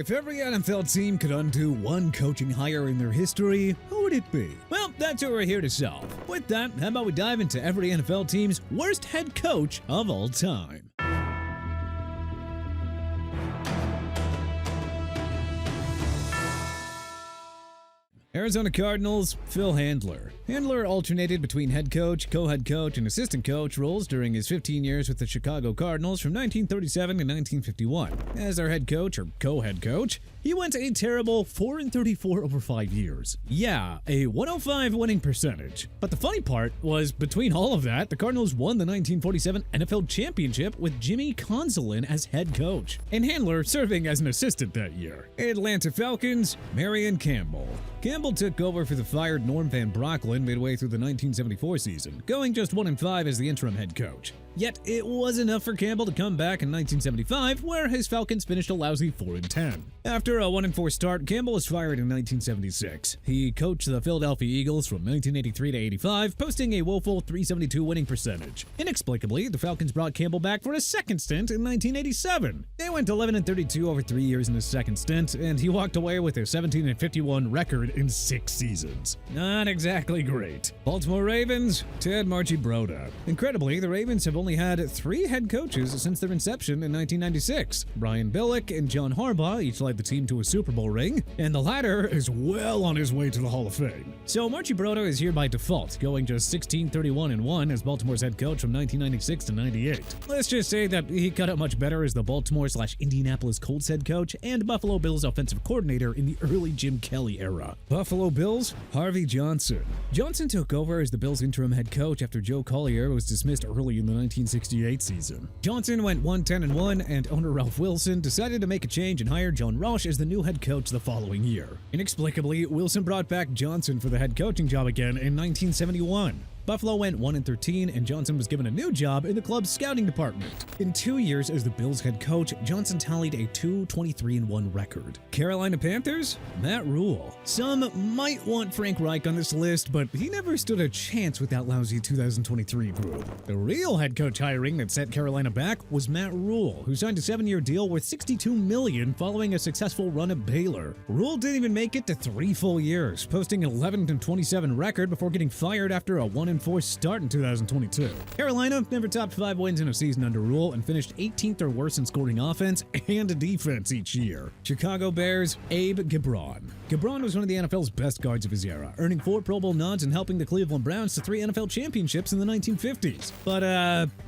If every NFL team could undo one coaching hire in their history, who would it be? Well, that's what we're here to solve. With that, how about we dive into every NFL team's worst head coach of all time? Arizona Cardinals, Phil Handler. Handler alternated between head coach, co-head coach, and assistant coach roles during his 15 years with the Chicago Cardinals from 1937 to 1951. As their head coach, or co-head coach, he went a terrible 4-34 over 5 years. Yeah, a 105 winning percentage. But the funny part was, between all of that, the Cardinals won the 1947 NFL Championship with Jimmy Consolin as head coach, and Handler serving as an assistant that year. Atlanta Falcons, Marion Campbell. Campbell took over for the fired Norm Van Brocklin midway through the 1974 season, going just 1-5 as the interim head coach. Yet it was enough for Campbell to come back in 1975, where his Falcons finished a lousy 4-10. After a 1-4 start, Campbell was fired in 1976. He coached the Philadelphia Eagles from 1983 to 85, posting a woeful .372 winning percentage. Inexplicably, the Falcons brought Campbell back for a second stint in 1987. They went 11-32 over 3 years in his second stint, and he walked away with a 17-51 record in 6 seasons. Not exactly great. Baltimore Ravens, Ted Marchibroda. Incredibly, the Ravens have only had 3 head coaches since their inception in 1996. Brian Billick and John Harbaugh each led the team to a Super Bowl ring, and the latter is well on his way to the Hall of Fame. So Marchibroda is here by default, going just 16-31-1 as Baltimore's head coach from 1996 to 98. Let's just say that he cut out much better as the Baltimore/Indianapolis Colts head coach and Buffalo Bills offensive coordinator in the early Jim Kelly era. Buffalo Bills, Harvey Johnson. Johnson took over as the Bills' interim head coach after Joe Collier was dismissed early in the 1968 season. Johnson went 1-10-1, and owner Ralph Wilson decided to make a change and hire John Roush as the new head coach the following year. Inexplicably, Wilson brought back Johnson for the head coaching job again in 1971. Buffalo went 1-13, and Johnson was given a new job in the club's scouting department. In 2 years as the Bills' head coach, Johnson tallied a 2-23-1 record. Carolina Panthers, Matt Rule. Some might want Frank Reich on this list, but he never stood a chance with that lousy 2023 group. The real head coach hiring that set Carolina back was Matt Rule, who signed a 7-year deal worth $62 million following a successful run at Baylor. Rule didn't even make it to 3 full years, posting an 11-27 record before getting fired after a 1-4 start in 2022. Carolina never topped 5 wins in a season under Rule and finished 18th or worse in scoring offense and defense each year. Chicago Bears, Abe Gibron. Gibron was one of the NFL's best guards of his era, earning 4 Pro Bowl nods and helping the Cleveland Browns to 3 NFL championships in the 1950s. But,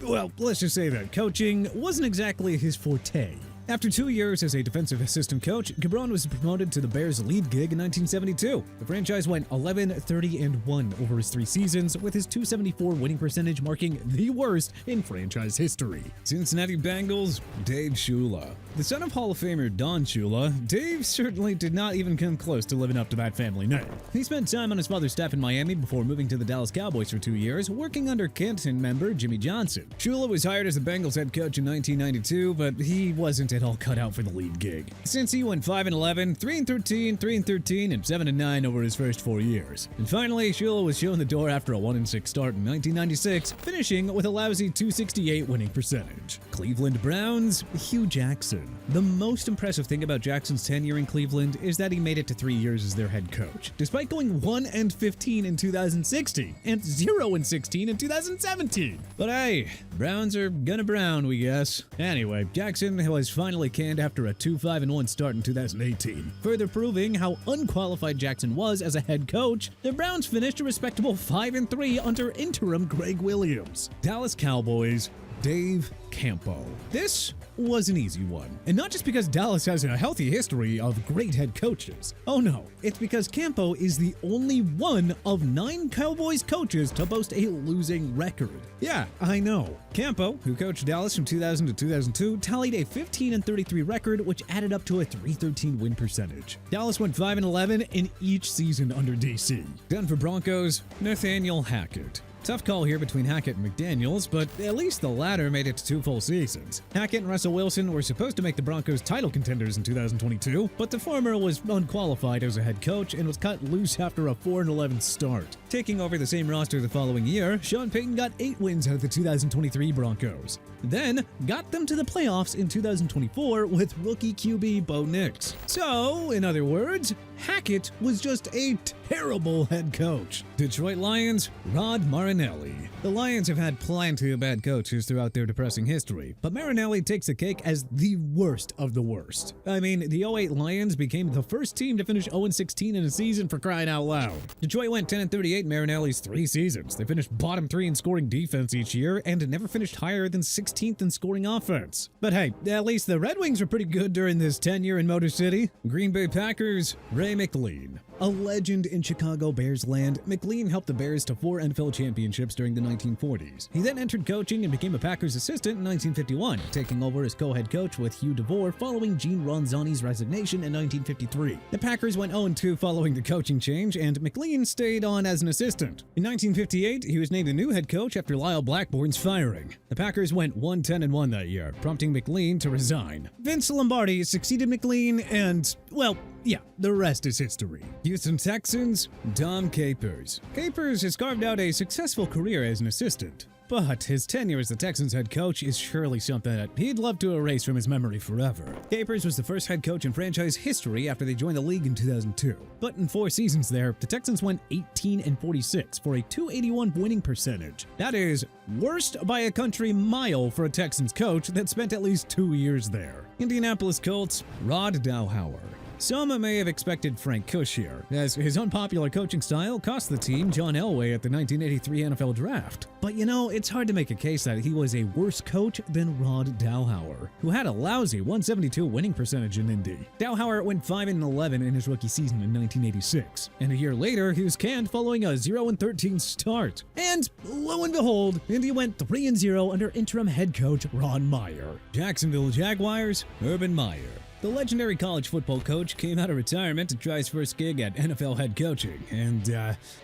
well, let's just say that coaching wasn't exactly his forte. After 2 years as a defensive assistant coach, Gibron was promoted to the Bears' lead gig in 1972. The franchise went 11-30-1 over his 3 seasons, with his .274 winning percentage marking the worst in franchise history. Cincinnati Bengals, Dave Shula. The son of Hall of Famer Don Shula, Dave certainly did not even come close to living up to that family name. He spent time on his father's staff in Miami before moving to the Dallas Cowboys for 2 years, working under Canton member Jimmy Johnson. Shula was hired as the Bengals head coach in 1992, but he wasn't at all cut out for the lead gig, since he went 5-11, 3-13, 3-13, and 7-9 over his first 4 years. And finally, Shula was shown the door after a 1-6 start in 1996, finishing with a lousy .268 winning percentage. Cleveland Browns, Hugh Jackson. The most impressive thing about Jackson's tenure in Cleveland is that he made it to 3 years as their head coach, despite going 1-15 in 2016 and 0-16 in 2017. But hey, Browns are gonna brown, we guess. Anyway, Jackson was finally canned after a 2-5-1 start in 2018. Further proving how unqualified Jackson was as a head coach, the Browns finished a respectable 5-3 under interim Greg Williams. Dallas Cowboys, Dave Campo. This was an easy one, and not just because Dallas has a healthy history of great head coaches. Oh no, it's because Campo is the only one of 9 Cowboys coaches to boast a losing record. Yeah, I know. Campo, who coached Dallas from 2000 to 2002, tallied a 15-33 record, which added up to a .313 win percentage. Dallas went 5-11 in each season under DC. Denver Broncos, Nathaniel Hackett. Tough call here between Hackett and McDaniels, but at least the latter made it to 2 full seasons. Hackett and Russell Wilson were supposed to make the Broncos title contenders in 2022, but the former was unqualified as a head coach and was cut loose after a 4-11 start. Taking over the same roster the following year, Sean Payton got 8 wins out of the 2023 Broncos, then got them to the playoffs in 2024 with rookie QB Bo Nix. So, in other words, Hackett was just a terrible head coach. Detroit Lions, Rod Marinelli. The Lions have had plenty of bad coaches throughout their depressing history, but Marinelli takes the cake as the worst of the worst. I mean, the 08 Lions became the first team to finish 0-16 in a season, for crying out loud. Detroit went 10-38 in Marinelli's 3 seasons. They finished bottom 3 in scoring defense each year and never finished higher than 16th in scoring offense. But hey, at least the Red Wings were pretty good during this tenure in Motor City. Green Bay Packers, Ray McLean. A legend in Chicago Bears land, McLean helped the Bears to 4 NFL championships during the 1940s. He then entered coaching and became a Packers assistant in 1951, taking over as co-head coach with Hugh DeVore following Gene Ronzani's resignation in 1953. The Packers went 0-2 following the coaching change, and McLean stayed on as an assistant. In 1958, he was named the new head coach after Lyle Blackbourn's firing. The Packers went 1-10-1 that year, prompting McLean to resign. Vince Lombardi succeeded McLean and, well, yeah, the rest is history. Houston Texans, Tom Capers. Capers has carved out a successful career as an assistant, but his tenure as the Texans head coach is surely something that he'd love to erase from his memory forever. Capers was the first head coach in franchise history after they joined the league in 2002. But in 4 seasons there, the Texans went 18-46 for a .281 winning percentage. That is worst by a country mile for a Texans coach that spent at least 2 years there. Indianapolis Colts, Rod Dowhauer. Some may have expected Frank Kush here, as his unpopular coaching style cost the team John Elway at the 1983 NFL Draft. But you know, it's hard to make a case that he was a worse coach than Rod Dowhauer, who had a lousy .172 winning percentage in Indy. Dowhauer went 5-11 in his rookie season in 1986, and a year later he was canned following a 0-13 start. And lo and behold, Indy went 3-0 under interim head coach Ron Meyer. Jacksonville Jaguars, Urban Meyer. The legendary college football coach came out of retirement to try his first gig at NFL head coaching, and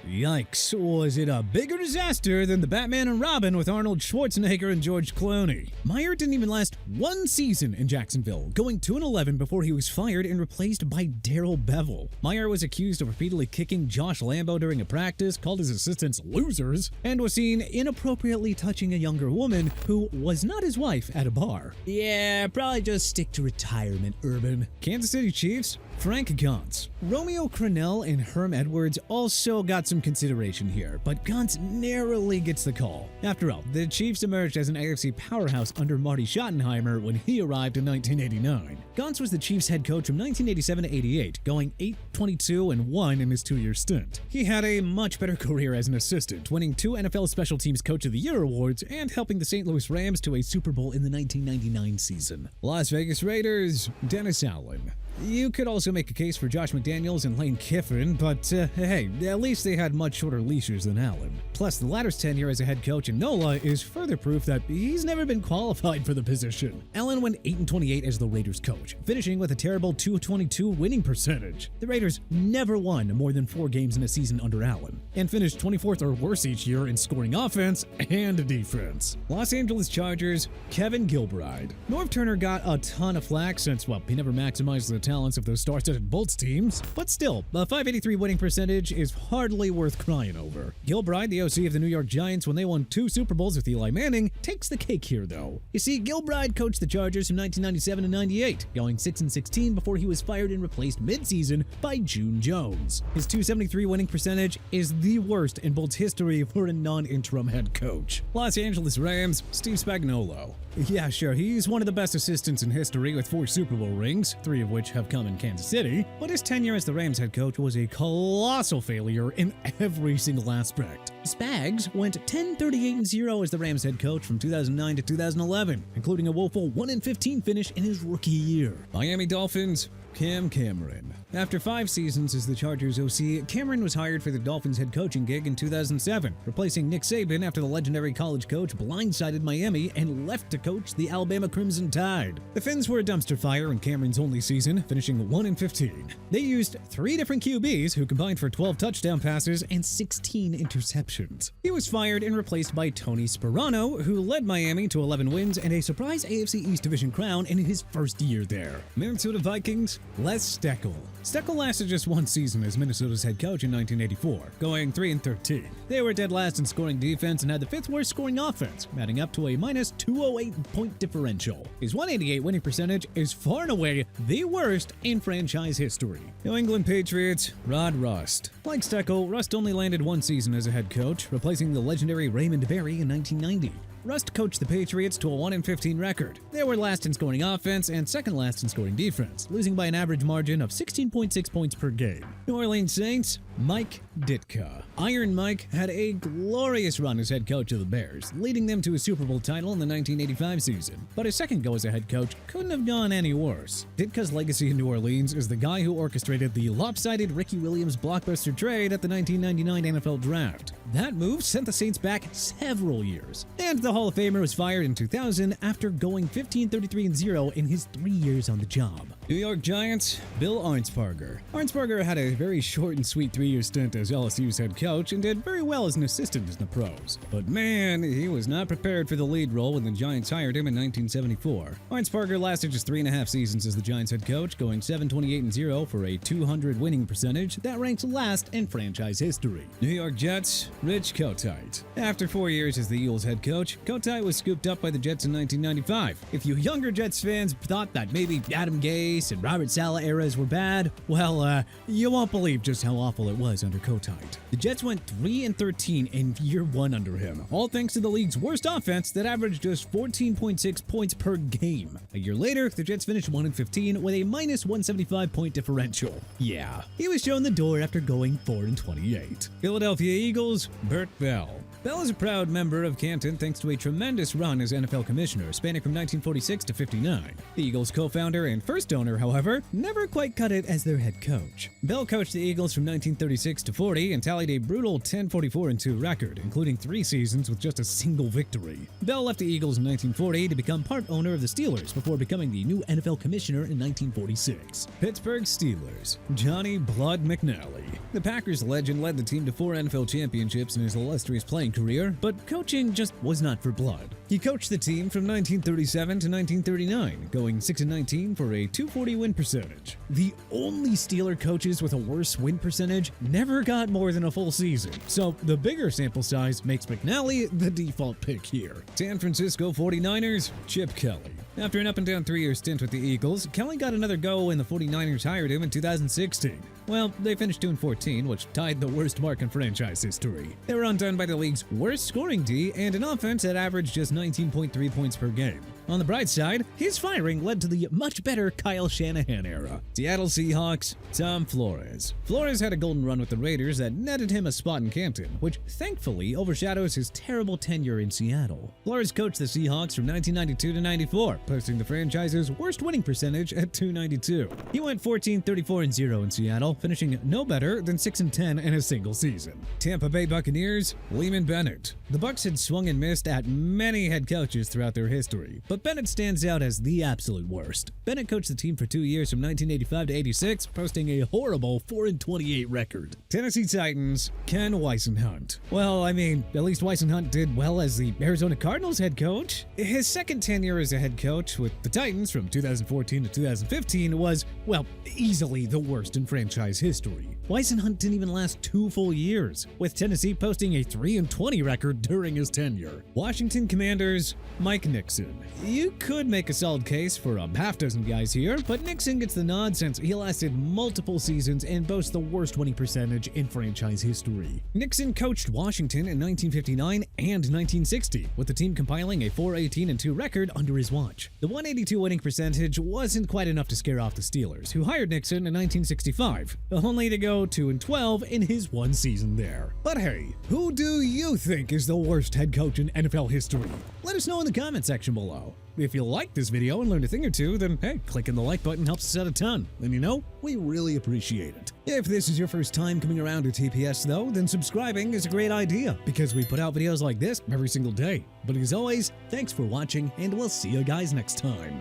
yikes, was it a bigger disaster than the Batman and Robin with Arnold Schwarzenegger and George Clooney. Meyer didn't even last 1 season in Jacksonville, going 2-11 before he was fired and replaced by Darrell Bevell. Meyer was accused of repeatedly kicking Josh Lambo during a practice, called his assistants losers, and was seen inappropriately touching a younger woman who was not his wife at a bar. Yeah, probably just stick to retirement, Urban. Kansas City Chiefs, Frank Gantz. Romeo Crennel and Herm Edwards also got some consideration here, but Gantz narrowly gets the call. After all, the Chiefs emerged as an AFC powerhouse under Marty Schottenheimer when he arrived in 1989. Gantz was the Chiefs head coach from 1987 to 88, going 8-22-1 in his 2-year stint. He had a much better career as an assistant, winning 2 NFL Special Teams Coach of the Year awards and helping the St. Louis Rams to a Super Bowl in the 1999 season. Las Vegas Raiders, Dennis Allen. You could also make a case for Josh McDaniels and Lane Kiffin, but hey, at least they had much shorter leashes than Allen. Plus, the latter's tenure as a head coach in NOLA is further proof that he's never been qualified for the position. Allen went 8-28 as the Raiders coach, finishing with a terrible .222 winning percentage. The Raiders never won more than 4 games in a season under Allen, and finished 24th or worse each year in scoring offense and defense. Los Angeles Chargers, Kevin Gilbride. Norv Turner got a ton of flack since, well, he never maximized the talents of those star-studded Bolts teams, but still, a .583 winning percentage is hardly worth crying over. Gilbride, the OC of the New York Giants when they won 2 Super Bowls with Eli Manning, takes the cake here though. You see, Gilbride coached the Chargers from 1997 to 98, going 6-16 before he was fired and replaced mid-season by June Jones. His .273 winning percentage is the worst in Bolts history for a non-interim head coach. Los Angeles Rams, Steve Spagnuolo. Yeah, sure, he's one of the best assistants in history with 4 Super Bowl rings, 3 of which have come in Kansas City, but his tenure as the Rams head coach was a colossal failure in every single aspect. Spags went 10-38-0 as the Rams head coach from 2009 to 2011, including a woeful 1-15 finish in his rookie year. Miami Dolphins, Cam Cameron. After 5 seasons as the Chargers OC, Cameron was hired for the Dolphins head coaching gig in 2007, replacing Nick Saban after the legendary college coach blindsided Miami and left to coach the Alabama Crimson Tide. The Fins were a dumpster fire in Cameron's only season, finishing 1-15. They used 3 different QBs who combined for 12 touchdown passes and 16 interceptions. He was fired and replaced by Tony Sparano, who led Miami to 11 wins and a surprise AFC East Division crown in his first year there. Minnesota Vikings, Les Steckel. Steckel lasted just 1 season as Minnesota's head coach in 1984, going 3-13. They were dead last in scoring defense and had the 5th worst scoring offense, adding up to a minus 208 point differential. His 188 winning percentage is far and away the worst in franchise history. New England Patriots, Rod Rust. Like Steckel, Rust only landed 1 season as a head coach, replacing the legendary Raymond Berry in 1990. Rust coached the Patriots to a 1-15 record. They were last in scoring offense and second last in scoring defense, losing by an average margin of 16.6 points per game. New Orleans Saints, Mike Ditka. Iron Mike had a glorious run as head coach of the Bears, leading them to a Super Bowl title in the 1985 season. But his second go as a head coach couldn't have gone any worse. Ditka's legacy in New Orleans is the guy who orchestrated the lopsided Ricky Williams blockbuster trade at the 1999 NFL Draft. That move sent the Saints back several years, and the Hall of Famer was fired in 2000 after going 15-33-0 in his 3 years on the job. New York Giants, Bill Arnsparger. Arnsparger had a very short and sweet 3-year stint as LSU's head coach and did very well as an assistant in the pros. But man, he was not prepared for the lead role when the Giants hired him in 1974. Arnsparger lasted just 3.5 seasons as the Giants head coach, going 7-28-0 for a .200 winning percentage that ranks last in franchise history. New York Jets, Rich Kotite. After 4 years as the Eagles head coach, Kotite was scooped up by the Jets in 1995. If you younger Jets fans thought that maybe Adam Gase and Robert Saleh eras were bad, well, you won't believe just how awful it was under Kotite. The Jets went 3-13 in year 1 under him, all thanks to the league's worst offense that averaged just 14.6 points per game. A year later, the Jets finished 1-15 with a minus 175 point differential. Yeah, he was shown the door after going 4-28. Philadelphia Eagles, Burt Bell. Bell is a proud member of Canton thanks to a tremendous run as NFL commissioner, spanning from 1946 to 59. The Eagles' co-founder and first owner, however, never quite cut it as their head coach. Bell coached the Eagles from 1936 to 40 and tallied a brutal 10-44-2 record, including 3 seasons with just a single victory. Bell left the Eagles in 1940 to become part owner of the Steelers before becoming the new NFL commissioner in 1946. Pittsburgh Steelers, Johnny Blood McNally. The Packers legend led the team to 4 NFL championships in his illustrious playing career, but coaching just was not for Blood. He coached the team from 1937 to 1939, going 6-19 for a .240 win percentage. The only Steeler coaches with a worse win percentage never got more than a full season, so the bigger sample size makes McNally the default pick here. San Francisco 49ers, Chip Kelly. After an up-and-down 3-year stint with the Eagles, Kelly got another go when the 49ers hired him in 2016. Well, they finished 2-14, which tied the worst mark in franchise history. They were undone by the league's worst scoring D and an offense that averaged just 19.3 points per game. On the bright side, his firing led to the much better Kyle Shanahan era. Seattle Seahawks, Tom Flores. Flores had a golden run with the Raiders that netted him a spot in Campton, which thankfully overshadows his terrible tenure in Seattle. Flores coached the Seahawks from 1992 to 94, posting the franchise's worst winning percentage at .292. He went 14-34-0 in Seattle, finishing no better than 6-10 in a single season. Tampa Bay Buccaneers, Lehman Bennett. The Bucs had swung and missed at many head coaches throughout their history, but Bennett stands out as the absolute worst. Bennett coached the team for 2 years from 1985 to 86, posting a horrible 4-28 record. Tennessee Titans, Ken Whisenhunt. Well, I mean, at least Whisenhunt did well as the Arizona Cardinals head coach. His second tenure as a head coach with the Titans from 2014 to 2015 was, well, easily the worst in franchise history. Whisenhunt didn't even last 2 full years, with Tennessee posting a 3-20 record during his tenure. Washington Commanders, Mike Nixon. You could make a solid case for a half dozen guys here, but Nixon gets the nod since he lasted multiple seasons and boasts the worst winning percentage in franchise history. Nixon coached Washington in 1959 and 1960, with the team compiling a 4-18-2 record under his watch. The 182 winning percentage wasn't quite enough to scare off the Steelers, who hired Nixon in 1965, only to go 2-12 in his 1 season there. But hey, who do you think is the worst head coach in NFL history? Let us know in the comment section below. If you liked this video and learned a thing or two, then hey, clicking the like button helps us out a ton. And you know, we really appreciate it. If this is your first time coming around to TPS though, then subscribing is a great idea because we put out videos like this every single day. But as always, thanks for watching and we'll see you guys next time.